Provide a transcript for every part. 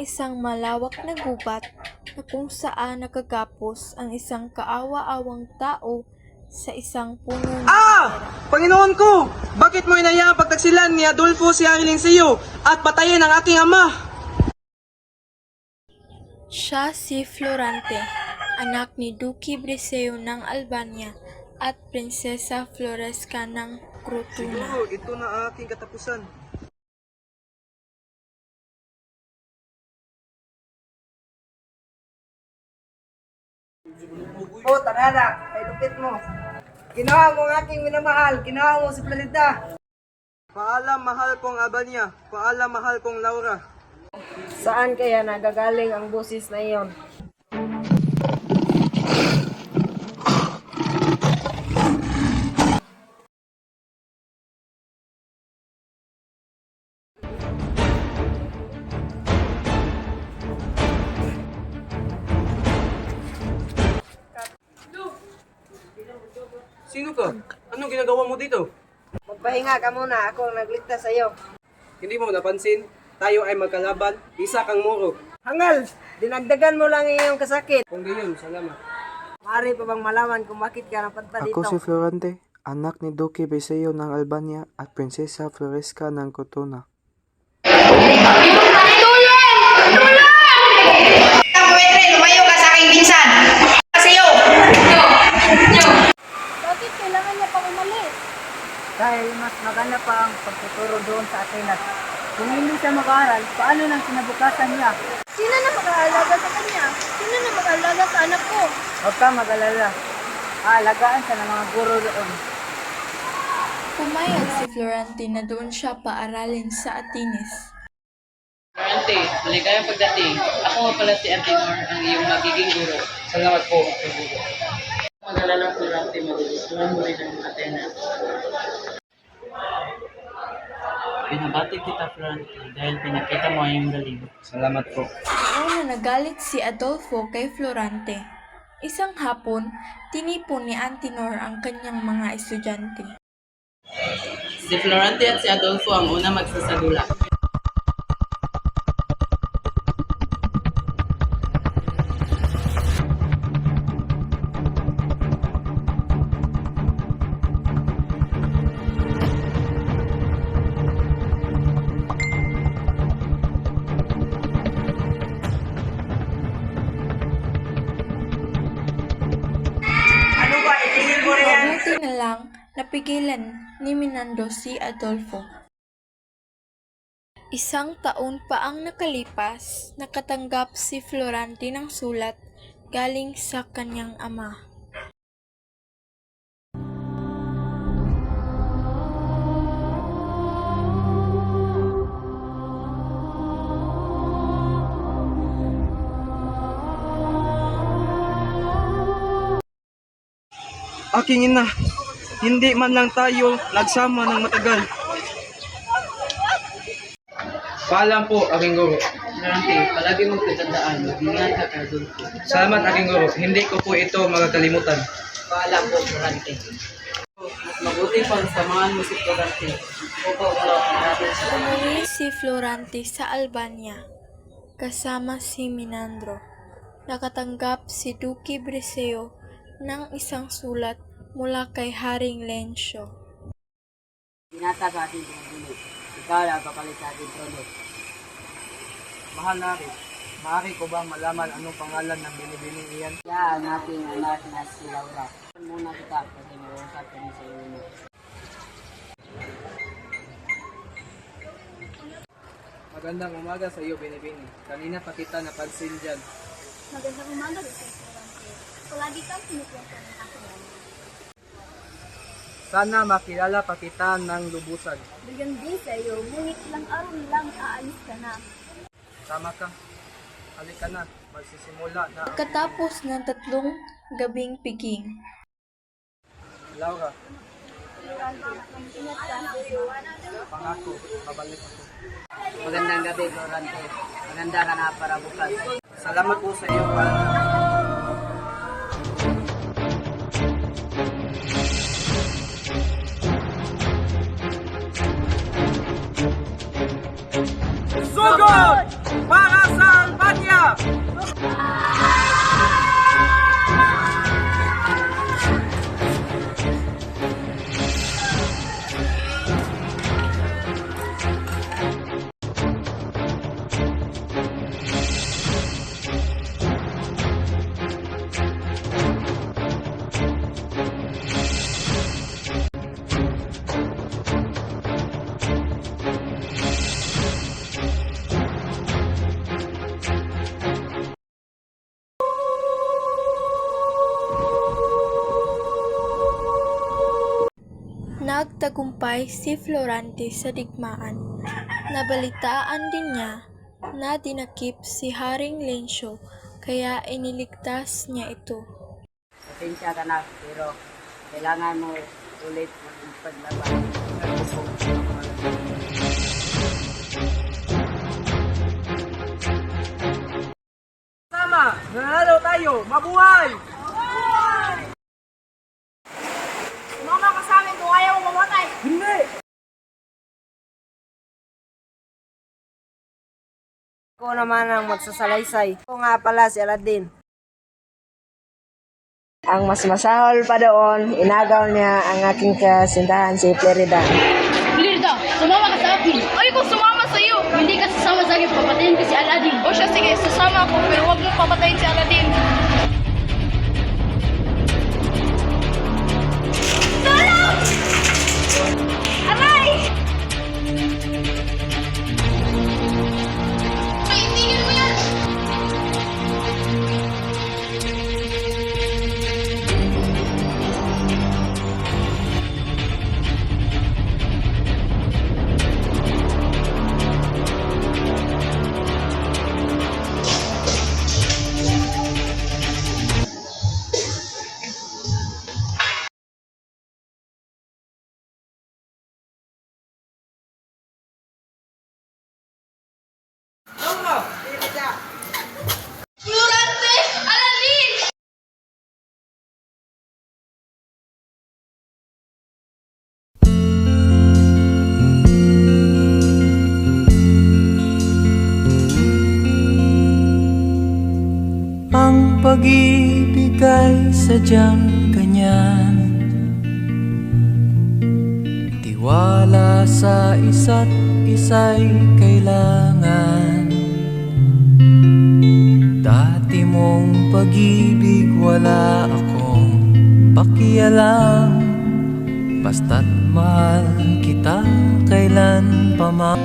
isang malawak na gubat na kung saan nakagapos ang isang kaawa-awang tao sa isang puno ng pera. Panginoon ko! Bakit mo inayang pagtagsilan ni Adolfo si Arlene Sio at patayin ang aking ama? Siya si Florante, anak ni Duque Briseo ng Albania at Prinsesa Floresca ng Crotona. Siguro ito na ang aking katapusan. O, tanada, ay lupit mo. Ginawa mo ang aking minamahal, ginawa mo si Planeta. Paalam mahal kong Albania, paalam mahal kong Laura. Saan kaya nagagaling ang busis na iyon? Sino ka? Anong ginagawa mo dito? Magpahinga ka muna, ako ang nagligtas sa iyo. Hindi mo napansin? Tayo ay magkalaban, isa kang muro. Hangal, dinagdagan mo lang iyong kasakit. Kung gayon, salamat. Maaari pa bang malaman kung bakit ka napadpa dito? Ako si Florante, anak ni Duque Briseo ng Albania at Prinsesa Floresca ng Crotona. Pwede, lumayo ka sa aking pinsan. Sa'yo. Bakit kailangan niya pang umalis? Dahil mas maganda pa ang pagtuturo doon sa Atenas. Kung hindi siya mag-aaral, paano nang sinabukasan niya? Sino na mag-aalaga sa kanya? Sino na mag-aalaga sa anak ko? Huwag ka mag-alala. Aalagaan siya ng mga guro doon. Pumayag si Florante na doon siya paaralin sa Atenes. Florante, maligayang pagdating. Ako nga pala si Antinor, ang iyong magiging guro. Salamat po, aking guro. Mag-alala Florante, magugustuhan mo rin ang Atenas. Binabati kita Florante dahil pinakita mo ang iyong galing. Salamat po. Noong na nagalit si Adolfo kay Florante, isang hapon, tinipon ni Antinor ang kanyang mga estudyante. Si Florante at si Adolfo ang una magsasagula. Ano ba, itingin mo rin yan? Mabuti na lang napigilan ni Minando si Adolfo. Isang taon pa ang nakalipas, nakatanggap si Florante ng sulat galing sa kanyang ama. Aking ina, hindi man lang tayo nagsama ng matagal. Paalam po, aking guro. Florante, palagi mong tatandaan, mag-ingat ka kay Adolfo. Salamat, aking guro. Hindi ko po ito magkakalimutan. Paalam po Florante. Mas mabuti pang samahan mo si Florante. Upang ulapin natin sa Umuwi si Florante sa Albania kasama si Minandro. Nakatanggap si Duque Briseo ng isang sulat mula kay Haring Lencio. Binata sa ating pinagbinig. Ikaw lang kapalit sa ating trono. Mahal na rin. Maaari ko bang malaman anong pangalan ng binibining iyan? Siya ang ating anak na si Laura. Muna kita kasi mag-uusap kami sa iyo mo. Magandang umaga sa iyo, Binibini. Kanina pa kita napansin dyan. Magandang umaga rin sa Florante. Palagi kang kinukwento ng aking ama. Sana makilala pa kita ng lubusan. Bigyan din sa iyo, ngunit ilang araw lang aalis ka na. Tama ka. Halika na. Magsisimula na. Katapos ng 3 gabing piging, Laura, Ingat ka. pangako, babalik ako. Magandang gabi, Florante. Maganda ka na para bukas. Salamat po sa iyo, pal. Sugod para sa Nagtagumpay si Florante sa digmaan. Nabalitaan din niya na dinakip si Haring Lencio kaya iniligtas niya ito. Pasensya ka na, pero kailangan mo ulit magpaglaban. Sama, nanalo tayo, mabuhay! Sumama ka sa amin kung ayaw mo mamatay. Hindi! Ako naman ang magsasalaysay. Ako nga pala si Aladdin. Ang mas masahol pa doon, inagaw niya ang aking kasintahan si Florida. Florida, sumama ka sa akin. Ay, kung sumama sa iyo, hindi ka sasama sa akin, papatayin ko si Aladdin. O siya, sige, sasama ako pero huwag mong papatayin si Aladdin. Florante! Aladdin! Ang pag-ibig ay sadyang ganyan, tiwala sa isa't isa'y kailangan. Dati mong pag-ibig wala akong pakialam, basta't mahal kita kailan pa man.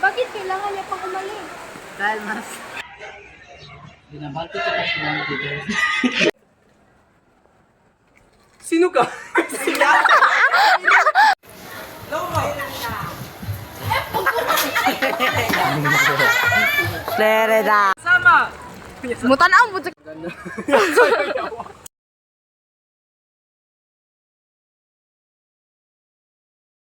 Bakit kailangan niya pang umalis? Dahil mas Binabati kita si Florante. Sino ka? Florida. Sama! Mutan ang